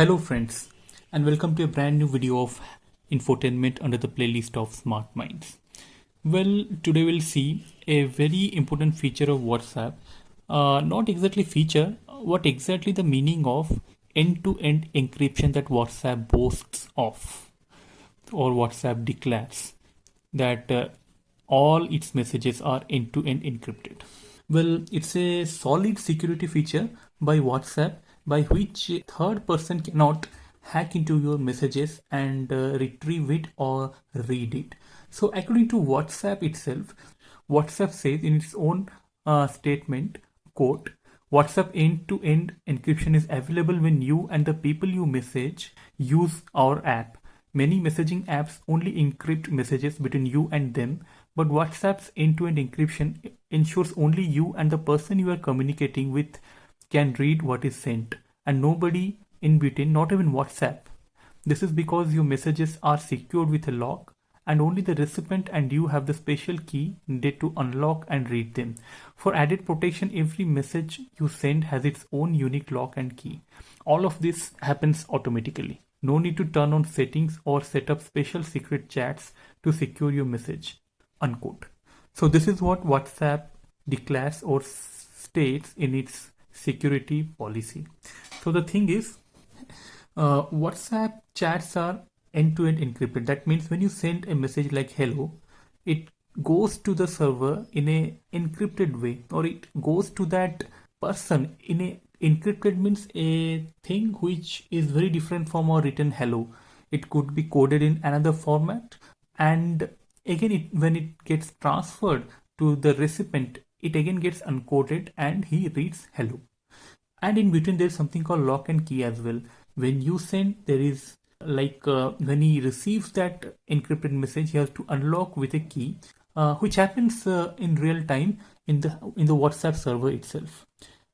Hello friends, and welcome to a brand new video of infotainment under the playlist of Smart Minds. Well, today we'll see a very important feature of WhatsApp. Not exactly feature, what exactly the meaning of end-to-end encryption that WhatsApp boasts of, or WhatsApp declares that all its messages are end-to-end encrypted. Well, it's a solid security feature by WhatsApp by which a third person cannot hack into your messages and retrieve it or read it. So, according to WhatsApp itself, WhatsApp says in its own statement, quote, WhatsApp end-to-end encryption is available when you and the people you message use our app. Many messaging apps only encrypt messages between you and them, but WhatsApp's end-to-end encryption ensures only you and the person you are communicating with can read what is sent, and nobody in between, not even WhatsApp. This is because your messages are secured with a lock, and only the recipient and you have the special key needed to unlock and read them. For added protection, every message you send has its own unique lock and key. All of this happens automatically. No need to turn on settings or set up special secret chats to secure your message. Unquote. So this is what WhatsApp declares or states in its security policy. So the thing is, WhatsApp chats are end-to-end encrypted. That means when you send a message like hello, it goes to the server in a encrypted way, or it goes to that person in a encrypted means a thing which is very different from a written hello. It could be coded in another format, and again when it gets transferred to the recipient, it again gets uncoded and he reads hello. And in between there's something called lock and key as well. When you send, there is when he receives that encrypted message, he has to unlock with a key, which happens in real time in the WhatsApp server itself.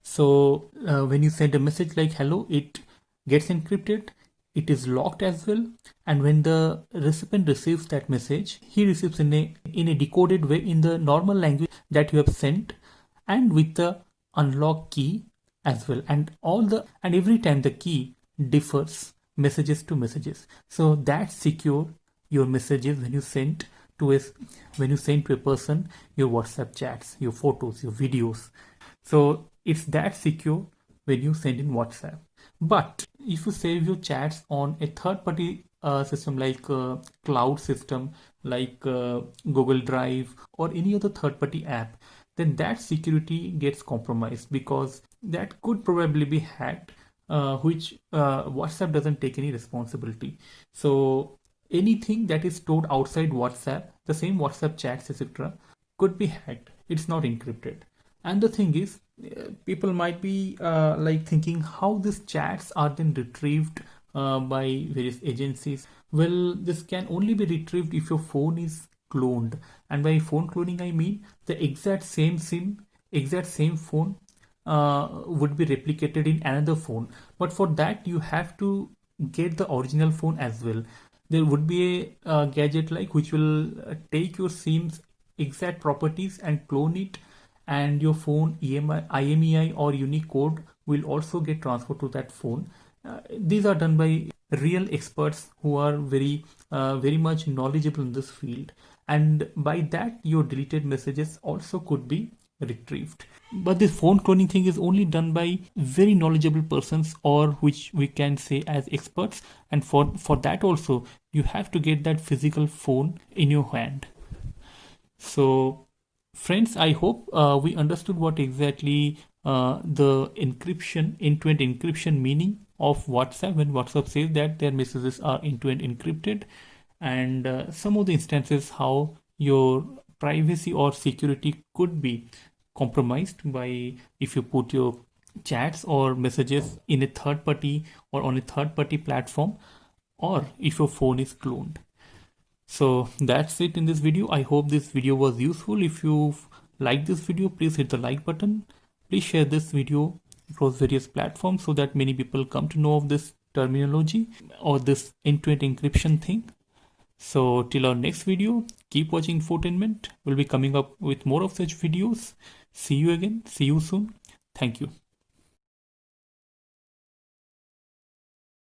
So when you send a message like hello, it gets encrypted, it is locked as well, and when the recipient receives that message, he receives in a decoded way in the normal language that you have sent, and with the unlock key as well, and every time the key differs messages to messages. So that secure your messages when you send to a person your WhatsApp chats, your photos, your videos. So it's that secure when you send in WhatsApp. But if you save your chats on a third-party system like cloud system, like Google Drive or any other third-party app, then that security gets compromised, because that could probably be hacked, which WhatsApp doesn't take any responsibility. So anything that is stored outside WhatsApp, the same WhatsApp chats, etc., could be hacked. It's not encrypted. And the thing is, people might be thinking how these chats are then retrieved by various agencies. Well, this can only be retrieved if your phone is cloned. And by phone cloning, I mean the exact same SIM, exact same phone would be replicated in another phone. But for that, you have to get the original phone as well. There would be a gadget which will take your SIM's exact properties and clone it, and your phone IMEI or unique code will also get transferred to that phone. These are done by real experts who are very much knowledgeable in this field, and by that your deleted messages also could be retrieved. But this phone cloning thing is only done by very knowledgeable persons, or which we can say as experts, and for that also you have to get that physical phone in your hand. So friends, I hope we understood what exactly the encryption, end-to-end encryption meaning of WhatsApp, when WhatsApp says that their messages are end-to-end encrypted, and some of the instances how your privacy or security could be compromised by if you put your chats or messages in a third party or on a third party platform, or if your phone is cloned. So that's it in this video. I hope this video was useful. If you like this video, please hit the like button. Please share this video across various platforms so that many people come to know of this terminology or this end-to-end encryption thing. So till our next video, keep watching Infotainment. We'll be coming up with more of such videos. See you again. See you soon. Thank you.